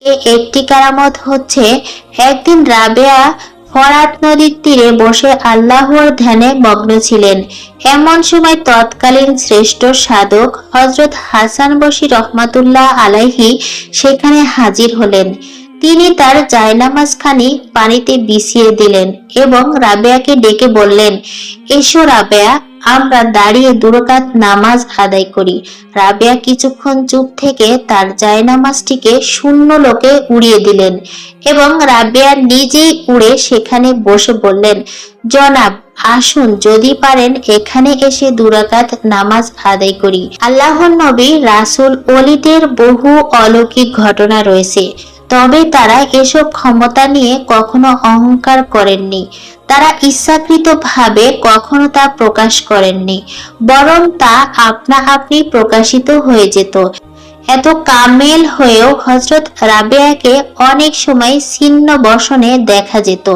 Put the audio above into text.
একটি কারামত হচ্ছে, একদিন রাবেয়া ফরাত নদীর তীরে বসে আল্লাহর ধ্যানে মগ্ন ছিলেন। এমন সময় তৎকালীন শ্রেষ্ঠ সাধক হযরত হাসান বসরি রহমাতুল্লাহ আলাইহি সেখানে হাজির হলেন। তিনি তার জায়নামাজখানি পানিতে বিছিয়ে দিলেন এবং রাবেয়াকে ডেকে বললেন, এসো রাবেয়া, আমরা দাঁড়িয়ে 2 রাকাত নামাজ আদায় করি। রাবেয়া কিছুক্ষণ চুপ থেকে তার জায়নামাজটিকে শূন্য লোকে উড়িয়ে দিলেন এবং রাবেয়া নিজেই উড়ে সেখানে বসে বললেন, জনাব, আসুন, যদি পারেন এখানে এসে 2 রাকাত নামাজ আদায় করি। আল্লাহর নবী, রাসূল, ওলীদের বহু অলৌকিক ঘটনা রয়েছে, তবে তারা এসব ক্ষমতা নিয়ে কখনো অহংকার করেননি। তারা ইচ্ছাকৃতভাবে কখনো তা প্রকাশ করেননি, বরং তা আপনা আপনি প্রকাশিত হয়ে যেত। এত কামেল হয়েও হযরত রাবেয়াকে অনেক সময় ছিন্ন বসনে দেখা যেত।